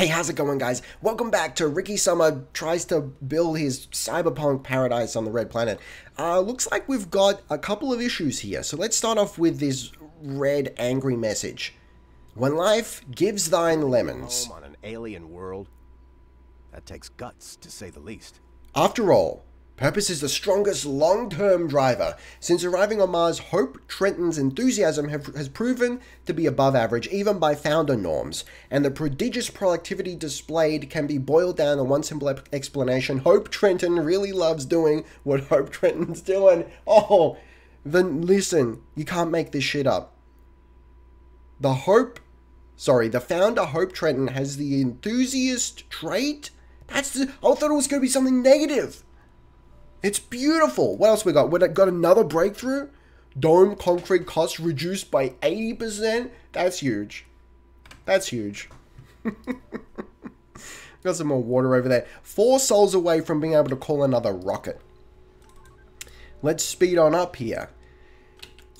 Hey, how's it going, guys? Welcome back to Ricky Summer tries to build his cyberpunk paradise on the Red Planet. Looks like we've got a couple of issues here. So let's start off with this red angry message. When life gives thine lemons. Home on an alien world. That takes guts, to say the least. After all, purpose is the strongest long-term driver. Since arriving on Mars, Hope Trenton's enthusiasm has proven to be above average, even by founder norms. And the prodigious productivity displayed can be boiled down to one simple explanation. Hope Trenton really loves doing what Hope Trenton's doing. Oh, then listen, you can't make this shit up. The founder, Hope Trenton, has the enthusiast trait. I thought it was going to be something negative. It's beautiful. What else we got? We got another breakthrough. Dome concrete costs reduced by 80%. That's huge. That's huge. Got some more water over there. 4 souls away from being able to call another rocket. Let's speed on up here.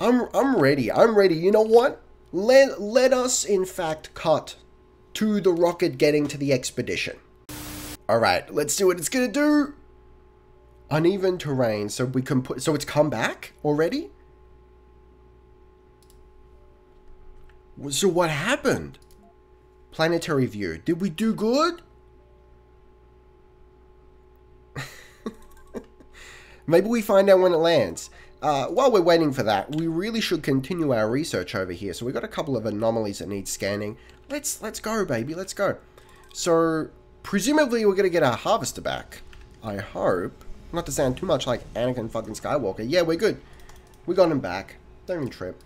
I'm ready. I'm ready. You know what? Let us, in fact, cut to the rocket getting to the expedition. Alright, let's see what it's going to do. Uneven terrain, so we can put... So it's come back already? So what happened? Planetary view. Did we do good? Maybe we find out when it lands. While we're waiting for that, we really should continue our research over here. So we've got a couple of anomalies that need scanning. Let's go, baby. Let's go. So, presumably we're going to get our harvester back. I hope. Not to sound too much like Anakin fucking Skywalker. Yeah, we're good. We got him back. Don't even trip.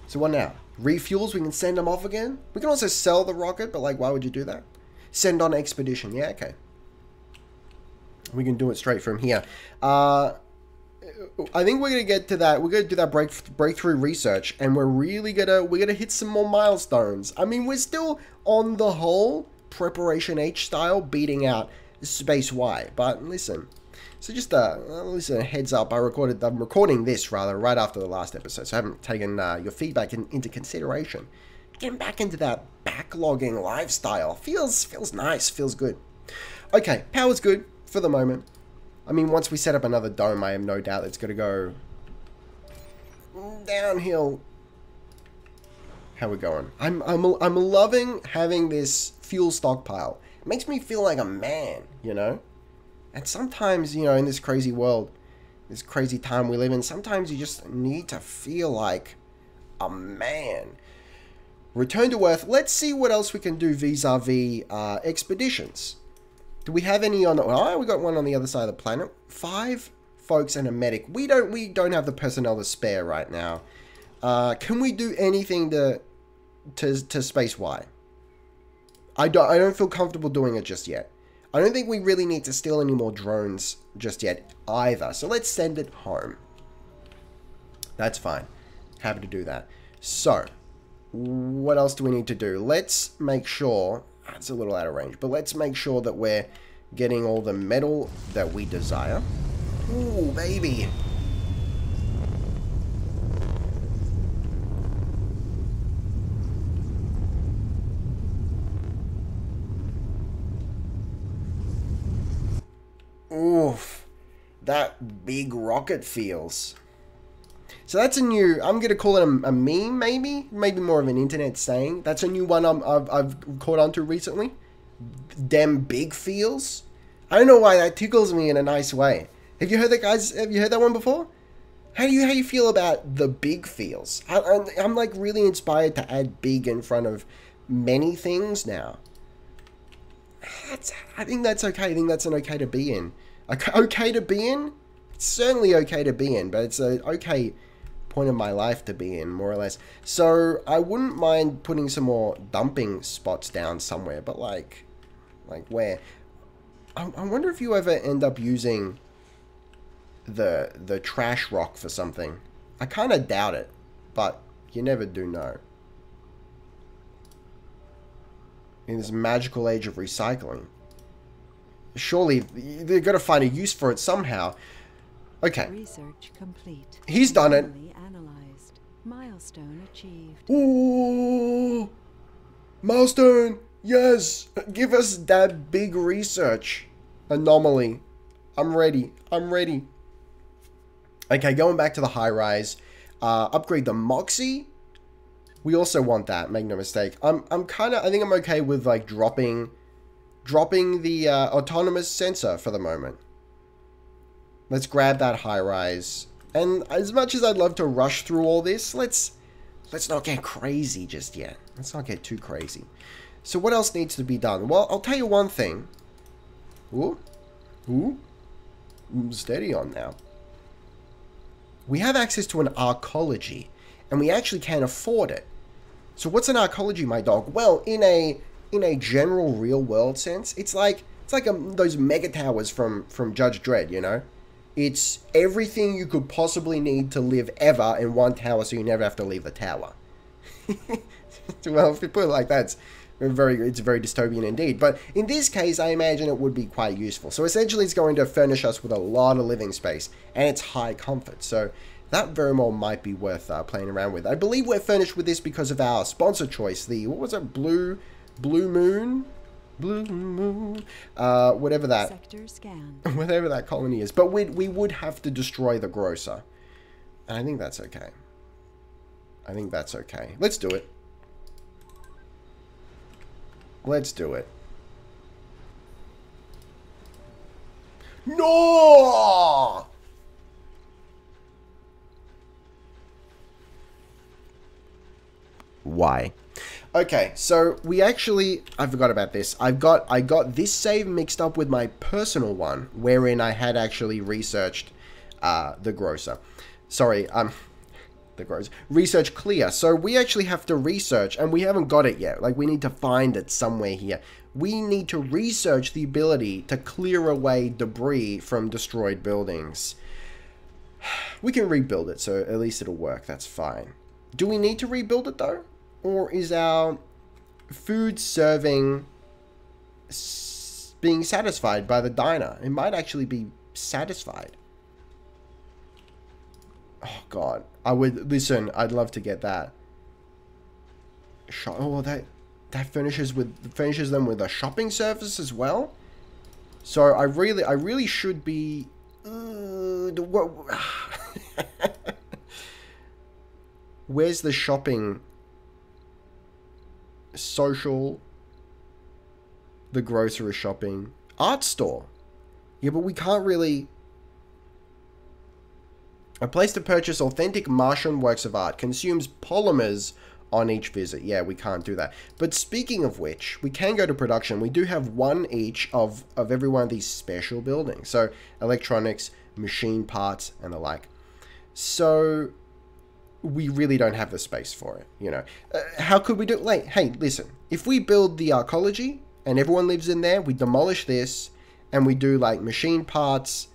So what now? Refuels, we can send them off again? We can also sell the rocket, but like, why would you do that? Send on expedition. Yeah, okay. We can do it straight from here. I think we're gonna get to that. We're gonna do that breakthrough research, and we're gonna hit some more milestones. I mean, we're still on the whole Preparation H style, beating out Space Y. But listen, so just listen, a heads up. I'm recording this rather right after the last episode, so I haven't taken your feedback into consideration. Getting back into that backlogging lifestyle feels nice, feels good. Okay, power's good for the moment. I mean, once we set up another dome, I have no doubt it's going to go downhill. How we going? I'm loving having this fuel stockpile. It makes me feel like a man, you know? And sometimes, you know, in this crazy world, this crazy time we live in, sometimes you just need to feel like a man. Return to Earth. Let's see what else we can do vis-a-vis expeditions. Do we have any on the... Oh, we got one on the other side of the planet. 5 folks and a medic. We don't have the personnel to spare right now. Can we do anything to Space Y? I don't feel comfortable doing it just yet. I don't think we really need to steal any more drones just yet either. So let's send it home. That's fine. Happy to do that. So, what else do we need to do? Let's make sure... It's a little out of range, but let's make sure that we're getting all the metal that we desire. Ooh, baby. Oof. That big rocket feels. So that's a new, I'm going to call it a meme, maybe more of an internet saying. That's a new one I've caught on to recently. Damn big feels. I don't know why that tickles me in a nice way. Have you heard that, guys? Have you heard that one before? How do you feel about the big feels? I'm like really inspired to add big in front of many things now. I think that's okay. I think that's an okay to be in. Okay to be in? It's certainly okay to be in, but it's a okay point of my life to be in, more or less. So I wouldn't mind putting some more dumping spots down somewhere, but like where? I wonder if you ever end up using the trash rock for something. I kind of doubt it, but you never do know. In this magical age of recycling, surely they've got to find a use for it somehow. Okay. Research complete. He's done it. Analyzed. Milestone achieved. Ooh. Milestone! Yes! Give us that big research anomaly. I'm ready. I'm ready. Okay, going back to the high rise. Upgrade the Moxie. We also want that, make no mistake. I think I'm okay with like dropping the autonomous sensor for the moment. Let's grab that high rise. And as much as I'd love to rush through all this, let's not get crazy just yet. Let's not get too crazy. So what else needs to be done? Well, I'll tell you one thing. Ooh. Ooh. Steady on now. We have access to an arcology, and we actually can't afford it. So what's an arcology, my dog? Well, in a general real world sense, it's like those mega towers from Judge Dredd, you know? It's everything you could possibly need to live ever in one tower, so you never have to leave the tower. Well, if you put it like that, it's very dystopian indeed. But in this case, I imagine it would be quite useful. So essentially, it's going to furnish us with a lot of living space, and it's high comfort. So that very well might be worth playing around with. I believe we're furnished with this because of our sponsor choice. The, what was it? Blue Moon? Blue Moon. Whatever that. Sector scan. Whatever that colony is. But we would have to destroy the grocer. And I think that's okay. I think that's okay. Let's do it. Let's do it. No! Why? Okay, so we actually, I forgot about this. I got this save mixed up with my personal one, wherein I had actually researched the grocer. Sorry, the grocer. Research clear. So we actually have to research, and we haven't got it yet. Like, we need to find it somewhere here. We need to research the ability to clear away debris from destroyed buildings. We can rebuild it, so at least it'll work. That's fine. Do we need to rebuild it, though? Or is our food serving being satisfied by the diner? It might actually be satisfied. Oh, God. Listen, I'd love to get that. Oh, that furnishes them with a shopping service as well. So I really should be... Where's the shopping... Social, the grocery shopping, art store. Yeah, but we can't really... A place to purchase authentic Martian works of art consumes polymers on each visit. Yeah, we can't do that. But speaking of which, we can go to production. We do have one each of every one of these special buildings. So electronics, machine parts, and the like. So... we really don't have the space for it, you know. How could we do it? Like, hey, listen, if we build the arcology and everyone lives in there, we demolish this and we do like machine parts,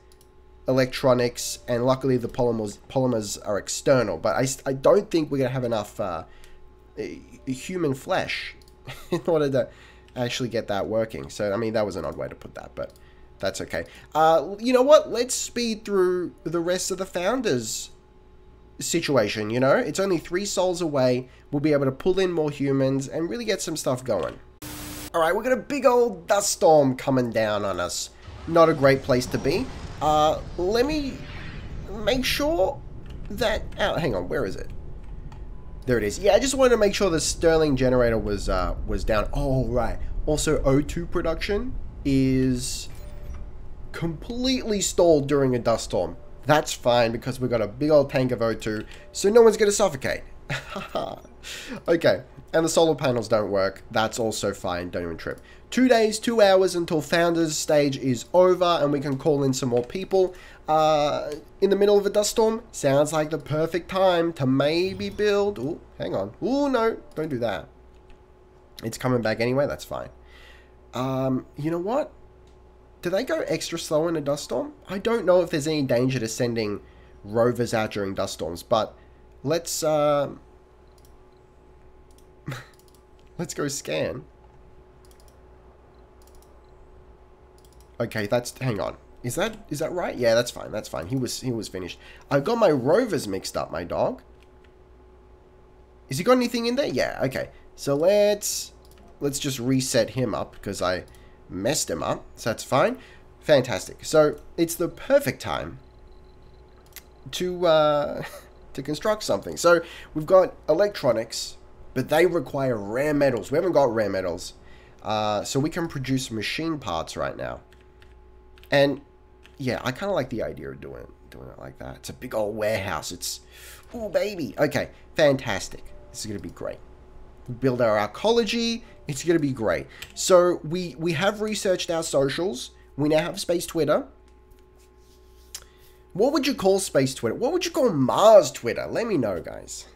electronics, and luckily the polymers are external, but I don't think we're going to have enough human flesh in order to actually get that working. So, I mean, that was an odd way to put that, but that's okay. You know what? Let's speed through the rest of the founders situation, you know? It's only 3 sols away. We'll be able to pull in more humans and really get some stuff going. Alright, we've got a big old dust storm coming down on us. Not a great place to be. Let me make sure that... Oh, hang on, where is it? There it is. Yeah, I just wanted to make sure the Stirling generator was down. Oh, right. Also, O2 production is completely stalled during a dust storm. That's fine because we've got a big old tank of O2, so no one's going to suffocate. Okay, and the solar panels don't work. That's also fine. Don't even trip. 2 days, 2 hours until Founders stage is over and we can call in some more people. In the middle of a dust storm, sounds like the perfect time to maybe build... Ooh, hang on. Ooh, no, don't do that. It's coming back anyway, that's fine. You know what? Do they go extra slow in a dust storm? I don't know if there's any danger to sending rovers out during dust storms, but let's let's go scan. Okay, hang on. Is that right? Yeah, that's fine. That's fine. He was finished. I've got my rovers mixed up, my dog. Has he got anything in there? Yeah, okay. So let's let's just reset him up because I messed him up. So that's fine. Fantastic. So it's the perfect time to to construct something. So we've got electronics, but they require rare metals. We haven't got rare metals. So we can produce machine parts right now. And yeah, I kind of like the idea of doing it like that. It's a big old warehouse. It's, ooh, baby. Okay, fantastic. This is going to be great. Build our ecology. It's going to be great. So we have researched our socials. We now have Space Twitter. What would you call Space Twitter? What would you call Mars Twitter? Let me know, guys.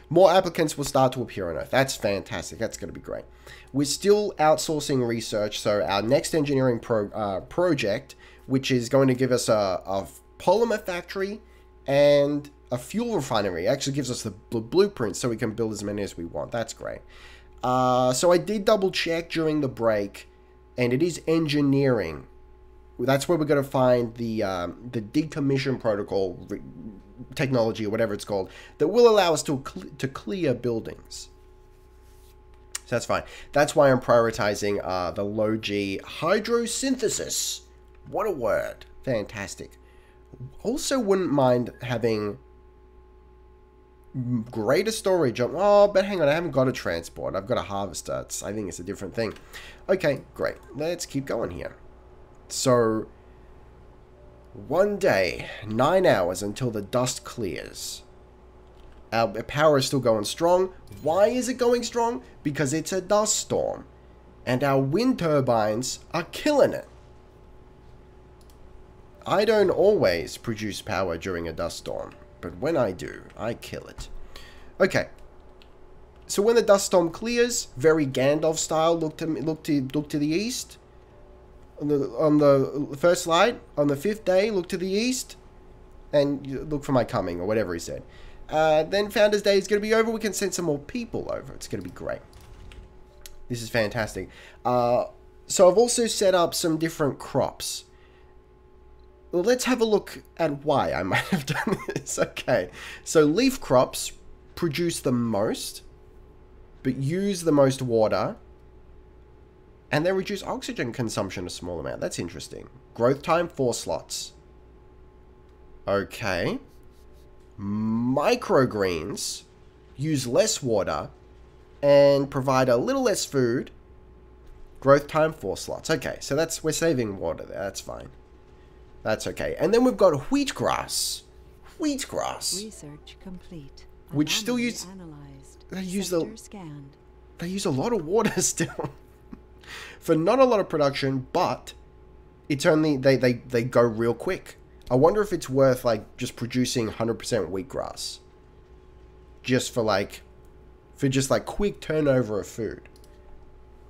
More applicants will start to appear on Earth. That's fantastic. That's going to be great. We're still outsourcing research. So our next engineering project, which is going to give us a polymer factory and a fuel refinery, actually gives us the blueprint so we can build as many as we want. That's great. So I did double check during the break, and it is engineering. That's where we're going to find the decommission protocol technology, or whatever it's called, that will allow us to clear buildings. So that's fine. That's why I'm prioritizing the low G hydrosynthesis. What a word. Fantastic. Also wouldn't mind having greater storage. Oh, but hang on, I haven't got a transport. I've got a harvester. I think it's a different thing. Okay, great. Let's keep going here. So, one day, 9 hours until the dust clears. Our power is still going strong. Why is it going strong? Because it's a dust storm. And our wind turbines are killing it. I don't always produce power during a dust storm, but when I do, I kill it. Okay. So when the dust storm clears, very Gandalf style, look to the east. On the first slide, on the 5th day, look to the east, and look for my coming, or whatever he said. Then Founders Day is going to be over. We can send some more people over. It's going to be great. This is fantastic. So I've also set up some different crops. Well, let's have a look at why I might have done this. Okay, so leaf crops produce the most, but use the most water, and they reduce oxygen consumption a small amount. That's interesting. Growth time, 4 slots. Okay. Microgreens use less water and provide a little less food. Growth time, 4 slots. Okay, so we're saving water there. That's fine. That's okay. And then we've got wheatgrass. Wheatgrass. Research complete. Which still use... Analyzed. They use scanned. They use a lot of water still. For not a lot of production, but it's only... They go real quick. I wonder if it's worth, like, just producing 100% wheatgrass. Just for just, quick turnover of food.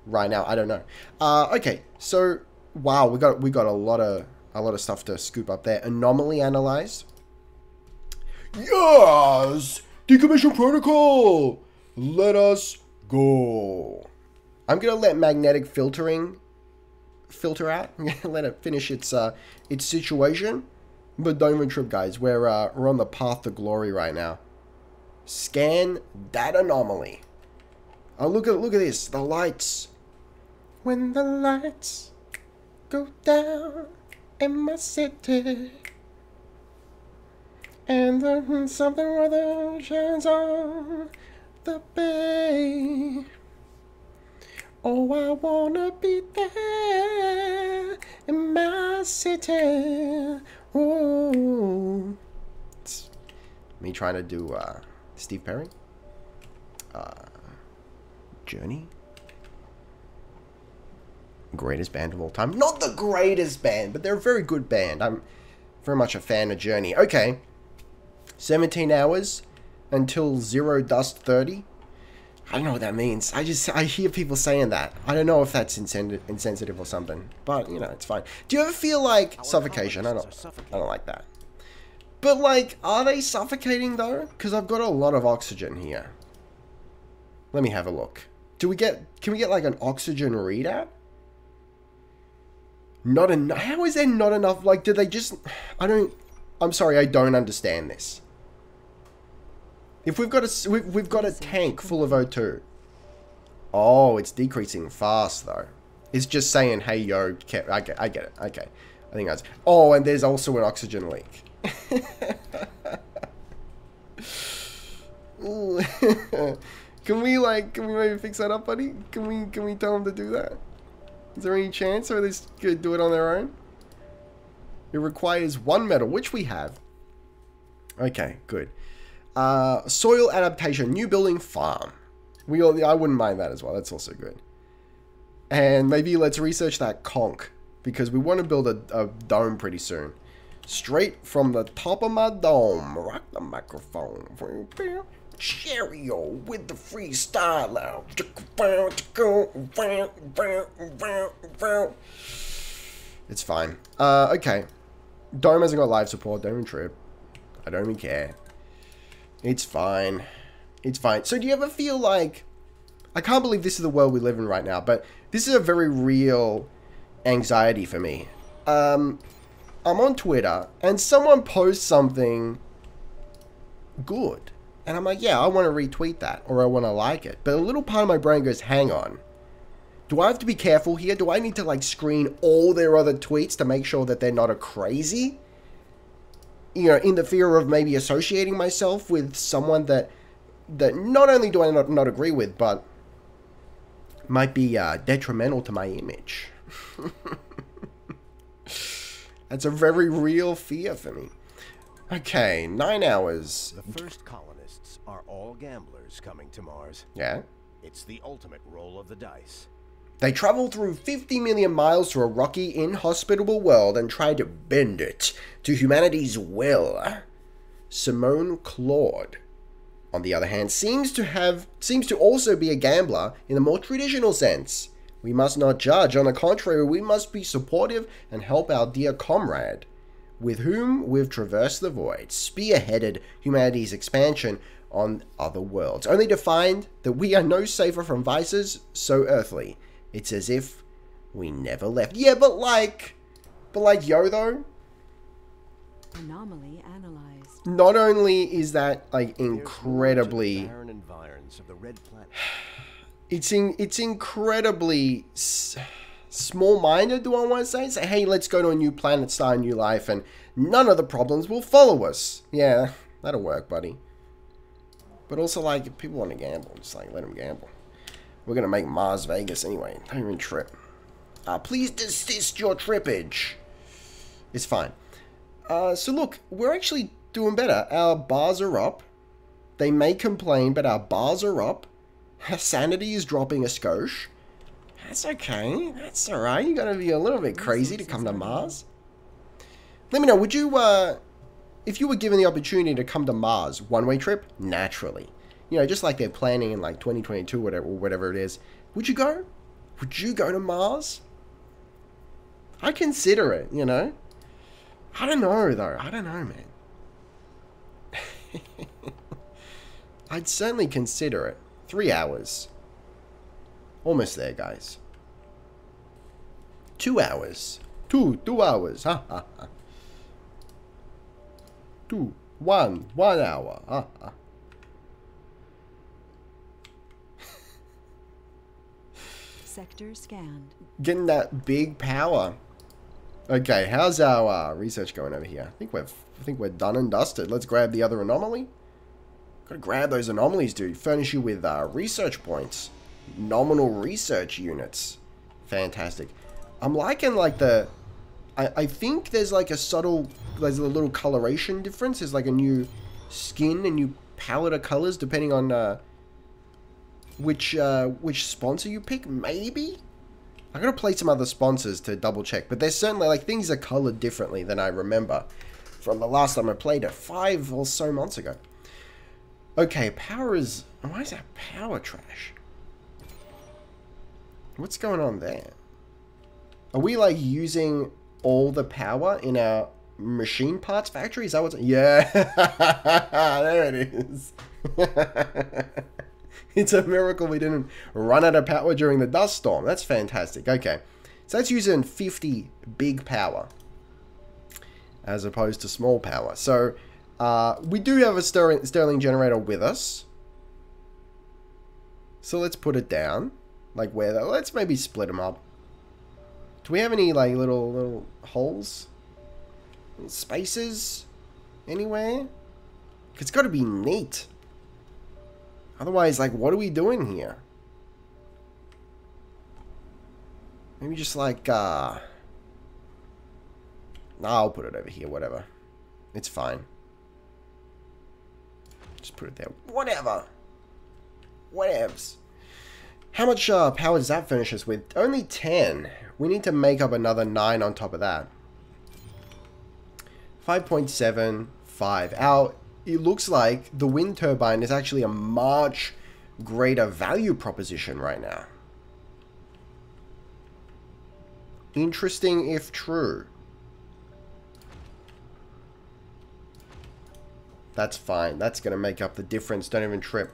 Right now, I don't know. Okay, so... Wow, we got a lot of stuff to scoop up there. Anomaly analyzed. Yes! Decommission protocol! Let us go. I'm going to let magnetic filtering filter out. I'm going to let it finish its situation. But don't even trip, guys. We're on the path to glory right now. Scan that anomaly. Oh, look at this. The lights. When the lights go down in my city, and the something or other shines on the bay. Oh, I wanna be there in my city. Ooh. It's me trying to do Steve Perry. Journey. Greatest band of all time. Not the greatest band, but they're a very good band. I'm very much a fan of Journey. Okay. 17 hours until 0 dust 30. I don't know what that means. I hear people saying that. I don't know if that's insensitive or something. But, you know, it's fine. Do you ever feel like suffocation? I don't like that. But, like, are they suffocating, though? Because I've got a lot of oxygen here. Let me have a look. Can we get, like, an oxygen readout? Not enough. How is there not enough? Like, do they just... I'm sorry, I don't understand this. If we've got a tank full of O2, Oh, it's decreasing fast, though. It's just saying, hey, yo, I get it. Okay. I think that's... Oh, and there's also an oxygen leak. Can we maybe fix that up, buddy? Can we tell them to do that? Is there any chance, or are they just gonna do it on their own? It requires 1 metal, which we have. Okay, good. Soil adaptation, new building farm. I wouldn't mind that as well. That's also good. And maybe let's research that conch, because we want to build a dome pretty soon. Straight from the top of my dome. Rock the microphone. Cheerio with the freestyle. It's fine. Okay. Dome hasn't got live support. Don't even trip. I don't even care. It's fine. It's fine. So do you ever feel like... I can't believe this is the world we live in right now, but this is a very real anxiety for me. I'm on Twitter, and someone posts something good. And I'm like, yeah, I want to retweet that, or I want to like it. But a little part of my brain goes, hang on. Do I have to be careful here? Do I need to, like, screen all their other tweets to make sure that they're not a crazy? You know, in the fear of maybe associating myself with someone that not only do I not agree with, but might be detrimental to my image. That's a very real fear for me. Okay, 9 hours. The first colonists are all gamblers coming to Mars. Yeah. It's the ultimate roll of the dice. They travel through 50 million miles to a rocky, inhospitable world and try to bend it to humanity's will. Simone Claude, on the other hand, seems to also be a gambler in the more traditional sense. We must not judge. On the contrary, we must be supportive and help our dear comrade, with whom we've traversed the void, spearheaded humanity's expansion on other worlds, only to find that we are no safer from vices so earthly. It's as if we never left. Yeah, but like Yodo, Anomaly analyzed. not only is that like incredibly, Barren environs of the red planet. it's incredibly small-minded, do I want to say? Say, hey, let's go to a new planet, start a new life, and none of the problems will follow us. Yeah, that'll work, buddy. But also, like, if people want to gamble, just like let them gamble. We're gonna make Mars Vegas anyway. Don't even trip. Please desist your trippage. It's fine. So look, we're actually doing better. Our bars are up. They may complain, but our bars are up. Our sanity is dropping a skosh. That's okay. That's alright. You gotta be a little bit crazy to come to Mars. Let me know, would you, if you were given the opportunity to come to Mars, one-way trip? Naturally. You know, just like they're planning in like 2022 or whatever it is. Would you go? Would you go to Mars? I consider it, you know? I don't know, though. I don't know, man. I'd certainly consider it. 3 hours. Almost there, guys. 2 hours. 2 hours. Ha, ha, ha. 1 hour. Ha, ha. Sector scanned. Getting that big power. Okay, how's our research going over here? I think we're done and dusted. Let's grab the other anomaly. Gotta grab those anomalies, dude. Furnish you with research points. Nominal research units. Fantastic. I'm liking like the... I think there's like a subtle... There's a little coloration difference. There's like a new skin, a new palette of colors depending on which sponsor you pick, maybe? I gotta play some other sponsors to double check, but there's certainly like things are colored differently than I remember from the last time I played it 5 or so months ago. Okay, power is... Why is that power trash? What's going on there? Are we like using all the power in our machine parts factory? Is that what's... Yeah! There it is. It's a miracle we didn't run out of power during the dust storm. That's fantastic. Okay. So that's using 50 big power as opposed to small power. So we do have a Stirling generator with us. So let's put it down. Like where though? Let's maybe split them up. Do we have any like little holes? Little spaces? Anywhere? It's got to be neat. Otherwise, like, what are we doing here? Maybe just like, nah, I'll put it over here, whatever. It's fine. Just put it there. Whatever. Whatevs. How much power does that finish us with? Only 10. We need to make up another 9 on top of that. 5.75. It looks like the wind turbine is actually a much greater value proposition right now. Interesting if true. That's fine. That's going to make up the difference. Don't even trip.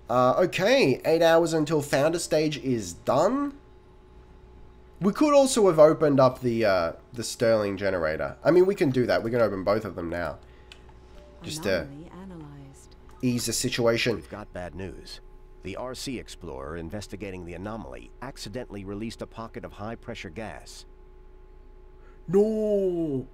Okay, 8 hours until founder stage is done. We could also have opened up the Stirling generator. I mean, we can do that. We can open both of them now. Just to ease the situation. We've got bad news. The RC Explorer investigating the anomaly accidentally released a pocket of high-pressure gas. No!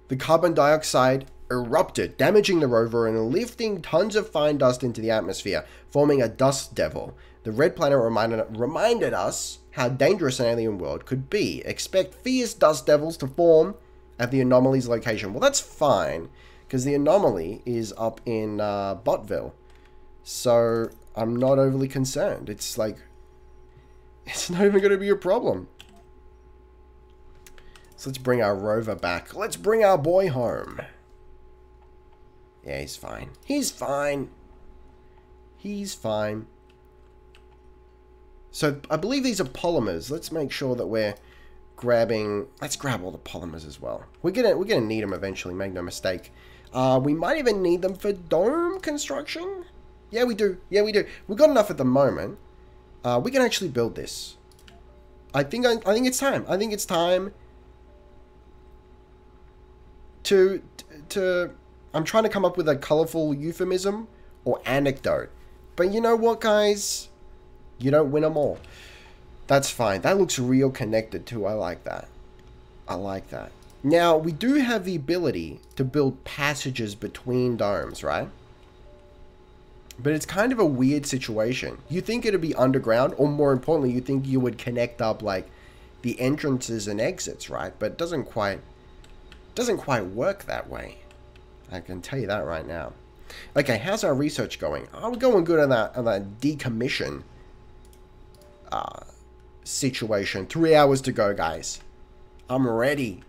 The carbon dioxide erupted, damaging the rover and lifting tons of fine dust into the atmosphere, forming a dust devil. The red planet reminded us how dangerous an alien world could be. Expect fierce dust devils to form at the anomaly's location. Well, that's fine, because the anomaly is up in Bottville. So I'm not overly concerned. It's like, it's not even going to be a problem. So let's bring our rover back. Let's bring our boy home. Yeah, he's fine. He's fine. He's fine. So I believe these are polymers. Let's make sure that we're grabbing. Let's grab all the polymers as well. We're gonna need them eventually. Make no mistake. We might even need them for dome construction. Yeah, we do. Yeah, we do. We've got enough at the moment. We can actually build this. I think it's time. I think it's time to I'm trying to come up with a colorful euphemism or anecdote. But you know what, guys? You don't win them all. That's fine. That looks real connected too. I like that. I like that. Now, we do have the ability to build passages between domes, right? But it's kind of a weird situation. You think it'd be underground, or more importantly, you think you would connect up like the entrances and exits, right? But it doesn't quite work that way. I can tell you that right now. Okay, how's our research going? Oh, we're going good on that decommission situation. 3 hours to go, guys. I'm ready.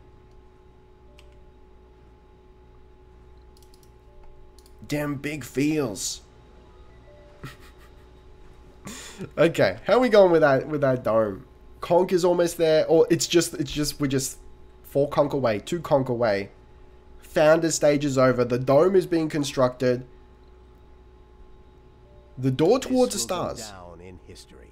Damn big feels. Okay, how are we going with that dome? Conk is almost there, or we're just 4 conk away, 2 conk away. Founder stage is over. The dome is being constructed. The door towards the stars. Down in history.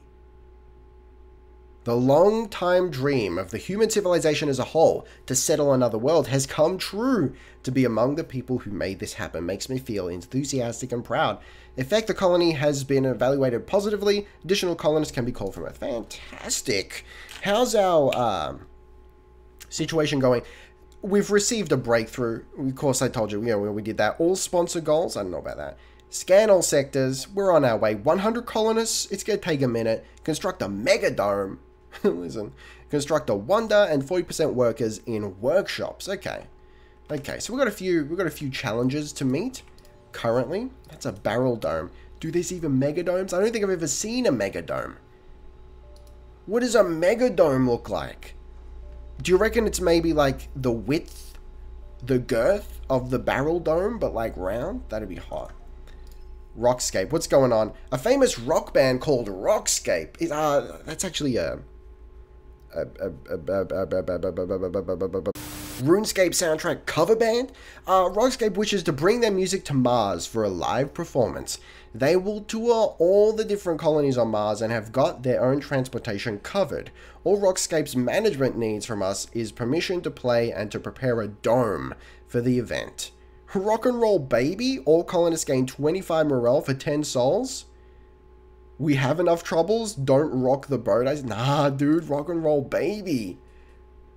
The long-time dream of the human civilization as a whole to settle another world has come true. To be among the people who made this happen makes me feel enthusiastic and proud. In fact, the colony has been evaluated positively. Additional colonists can be called from Earth. Fantastic. How's our situation going? We've received a breakthrough. Of course, I told you, we did that. All sponsor goals. I don't know about that. Scan all sectors. We're on our way. 100 colonists. It's going to take a minute. Construct a mega dome. Listen. Construct a wonder and 40% workers in workshops. Okay. Okay, so we've got a few challenges to meet currently. That's a barrel dome. Do there's even mega domes? I don't think I've ever seen a mega dome. What does a mega dome look like? Do you reckon it's maybe like the width, the girth of the barrel dome, but like round? That'd be hot. Rockscape, what's going on? A famous rock band called Rockscape is that's actually a RuneScape soundtrack cover band. Rockscape wishes to bring their music to Mars for a live performance. They will tour all the different colonies on Mars and have got their own transportation covered. All Rockscape's management needs from us is permission to play and to prepare a dome for the event. Rock and roll baby, all colonists gain 25 morale for 10 souls. We have enough troubles. Don't rock the boat. Nah, dude, rock and roll, baby.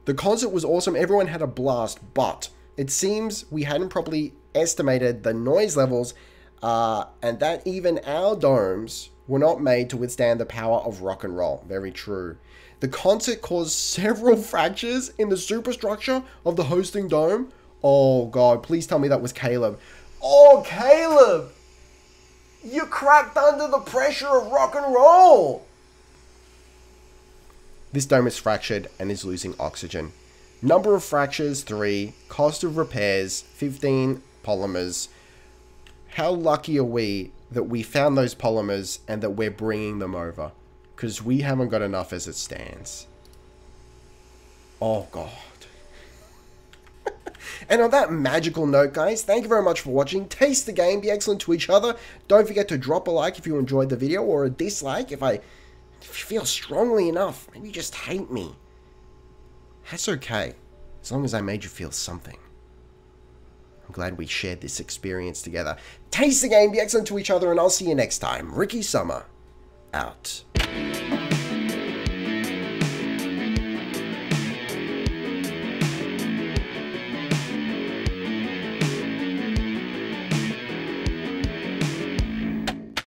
The concert was awesome. Everyone had a blast, but it seems we hadn't properly estimated the noise levels, and that even our domes were not made to withstand the power of rock and roll. Very true. The concert caused several fractures in the superstructure of the hosting dome. Oh, God, please tell me that was Caleb. Oh, Caleb! You cracked under the pressure of rock and roll! This dome is fractured and is losing oxygen. Number of fractures, 3. Cost of repairs, 15 polymers. How lucky are we that we found those polymers and that we're bringing them over? Because we haven't got enough as it stands. Oh, God. And on that magical note, guys, thank you very much for watching. Taste the game, be excellent to each other. Don't forget to drop a like if you enjoyed the video, or a dislike if you feel strongly enough. Maybe you just hate me. That's okay, as long as I made you feel something. I'm glad we shared this experience together. Taste the game, be excellent to each other, and I'll see you next time. Ricky Summer, out.